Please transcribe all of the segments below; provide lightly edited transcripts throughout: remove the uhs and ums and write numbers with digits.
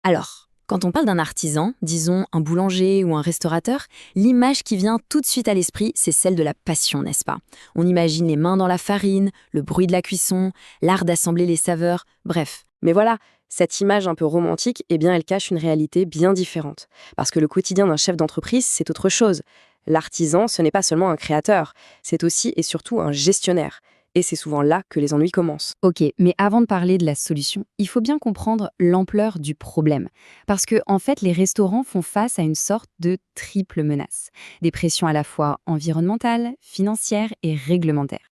Alors, quand on parle d'un artisan, disons un boulanger ou un restaurateur, l'image qui vient tout de suite à l'esprit, c'est celle de la passion, n'est-ce pas? On imagine les mains dans la farine, le bruit de la cuisson, l'art d'assembler les saveurs, bref. Mais voilà, cette image un peu romantique, eh bien, elle cache une réalité bien différente. Parce que le quotidien d'un chef d'entreprise, c'est autre chose. L'artisan, ce n'est pas seulement un créateur, c'est aussi et surtout un gestionnaire. Et c'est souvent là que les ennuis commencent. Ok, mais avant de parler de la solution, il faut bien comprendre l'ampleur du problème. Parce que, en fait, les restaurants font face à une sorte de triple menace. Des pressions à la fois environnementales, financières et réglementaires.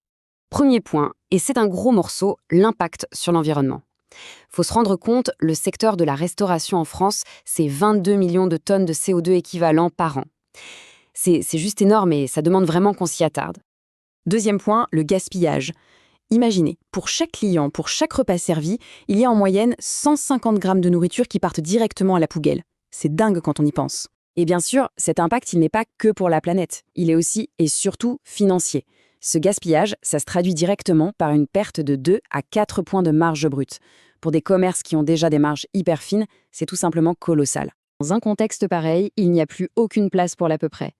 Premier point, et c'est un gros morceau, l'impact sur l'environnement. Faut se rendre compte, le secteur de la restauration en France, c'est 22 millions de tonnes de CO2 équivalent par an. C'est juste énorme et ça demande vraiment qu'on s'y attarde. Deuxième point, le gaspillage. Imaginez, pour chaque client, pour chaque repas servi, il y a en moyenne 150 grammes de nourriture qui partent directement à la poubelle. C'est dingue quand on y pense. Et bien sûr, cet impact, il n'est pas que pour la planète. Il est aussi et surtout financier. Ce gaspillage, ça se traduit directement par une perte de 2 à 4 points de marge brute. Pour des commerces qui ont déjà des marges hyper fines, c'est tout simplement colossal. Dans un contexte pareil, il n'y a plus aucune place pour l'à peu près.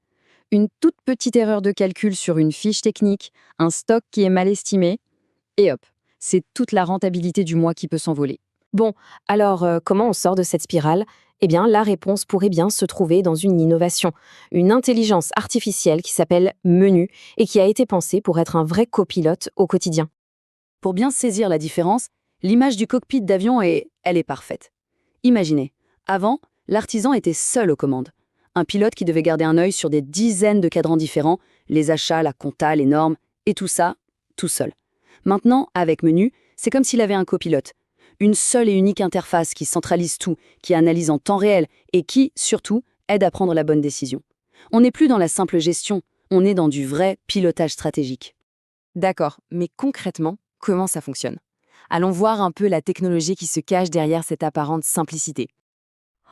Une toute petite erreur de calcul sur une fiche technique, un stock qui est mal estimé, et hop, c'est toute la rentabilité du mois qui peut s'envoler. Bon, alors comment on sort de cette spirale? Eh bien, la réponse pourrait bien se trouver dans une innovation, une intelligence artificielle qui s'appelle Menu et qui a été pensée pour être un vrai copilote au quotidien. Pour bien saisir la différence, l'image du cockpit d'avion elle est parfaite. Imaginez, avant, l'artisan était seul aux commandes. Un pilote qui devait garder un œil sur des dizaines de cadrans différents, les achats, la compta, les normes, et tout ça, tout seul. Maintenant, avec Menu, c'est comme s'il avait un copilote. Une seule et unique interface qui centralise tout, qui analyse en temps réel et qui, surtout, aide à prendre la bonne décision. On n'est plus dans la simple gestion, on est dans du vrai pilotage stratégique. D'accord, mais concrètement, comment ça fonctionne? Allons voir un peu la technologie qui se cache derrière cette apparente simplicité.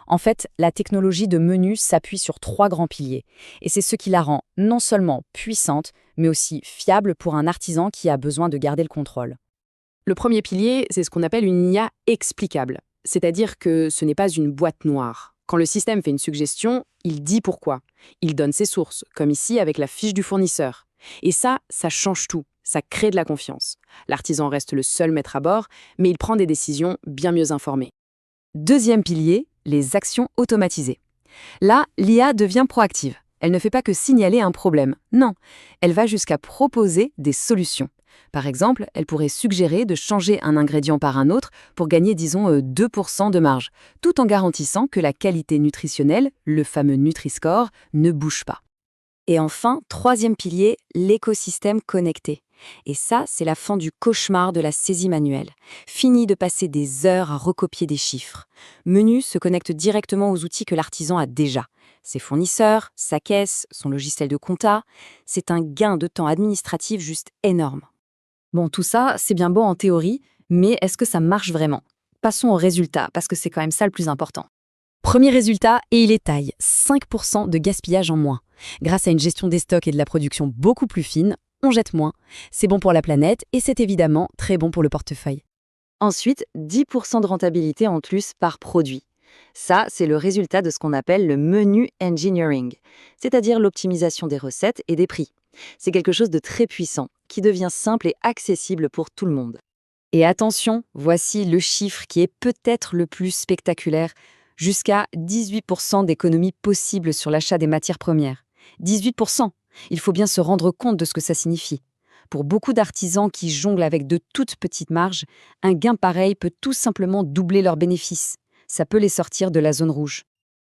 En fait, la technologie de Menu s'appuie sur 3 grands piliers, et c'est ce qui la rend non seulement puissante, mais aussi fiable pour un artisan qui a besoin de garder le contrôle. Le premier pilier, c'est ce qu'on appelle une IA explicable. C'est-à-dire que ce n'est pas une boîte noire. Quand le système fait une suggestion, il dit pourquoi. Il donne ses sources, comme ici avec la fiche du fournisseur. Et ça change tout. Ça crée de la confiance. L'artisan reste le seul maître à bord, mais il prend des décisions bien mieux informées. Deuxième pilier, les actions automatisées. Là, l'IA devient proactive. Elle ne fait pas que signaler un problème. Non, elle va jusqu'à proposer des solutions. Par exemple, elle pourrait suggérer de changer un ingrédient par un autre pour gagner, disons, 2% de marge, tout en garantissant que la qualité nutritionnelle, le fameux Nutri-Score, ne bouge pas. Et enfin, troisième pilier, l'écosystème connecté. Et ça, c'est la fin du cauchemar de la saisie manuelle. Fini de passer des heures à recopier des chiffres. Menu se connecte directement aux outils que l'artisan a déjà. Ses fournisseurs, sa caisse, son logiciel de compta. C'est un gain de temps administratif juste énorme. Bon, tout ça, c'est bien beau en théorie, mais est-ce que ça marche vraiment? Passons au résultat, parce que c'est quand même ça le plus important. Premier résultat, et il est taille, 5% de gaspillage en moins. Grâce à une gestion des stocks et de la production beaucoup plus fine, on jette moins. C'est bon pour la planète et c'est évidemment très bon pour le portefeuille. Ensuite, 10% de rentabilité en plus par produit. Ça, c'est le résultat de ce qu'on appelle le menu engineering, c'est-à-dire l'optimisation des recettes et des prix. C'est quelque chose de très puissant, qui devient simple et accessible pour tout le monde. Et attention, voici le chiffre qui est peut-être le plus spectaculaire, jusqu'à 18% d'économie possible sur l'achat des matières premières. 18%! Il faut bien se rendre compte de ce que ça signifie. Pour beaucoup d'artisans qui jonglent avec de toutes petites marges, un gain pareil peut tout simplement doubler leurs bénéfices. Ça peut les sortir de la zone rouge.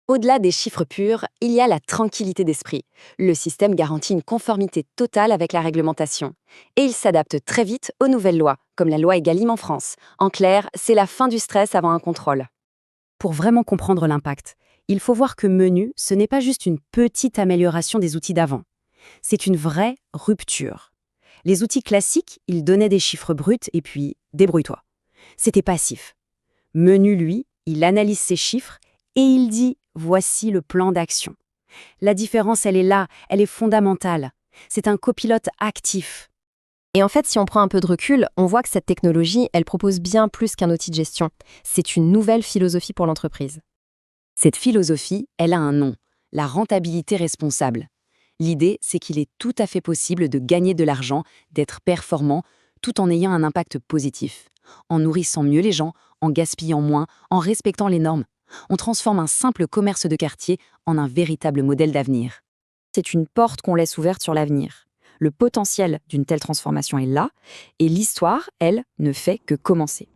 Au-delà des chiffres purs, il y a la tranquillité d'esprit. Le système garantit une conformité totale avec la réglementation. Et il s'adapte très vite aux nouvelles lois, comme la loi Egalim en France. En clair, c'est la fin du stress avant un contrôle. Pour vraiment comprendre l'impact, il faut voir que Menu, ce n'est pas juste une petite amélioration des outils d'avant. C'est une vraie rupture. Les outils classiques, ils donnaient des chiffres bruts et puis débrouille-toi. C'était passif. Menu, lui, il analyse ces chiffres et il dit « voici le plan d'action ». La différence, elle est là, elle est fondamentale. C'est un copilote actif. Et en fait, si on prend un peu de recul, on voit que cette technologie, elle propose bien plus qu'un outil de gestion. C'est une nouvelle philosophie pour l'entreprise. Cette philosophie, elle a un nom, la rentabilité responsable. L'idée, c'est qu'il est tout à fait possible de gagner de l'argent, d'être performant, tout en ayant un impact positif. En nourrissant mieux les gens, en gaspillant moins, en respectant les normes. On transforme un simple commerce de quartier en un véritable modèle d'avenir. C'est une porte qu'on laisse ouverte sur l'avenir. Le potentiel d'une telle transformation est là, et l'histoire, elle, ne fait que commencer.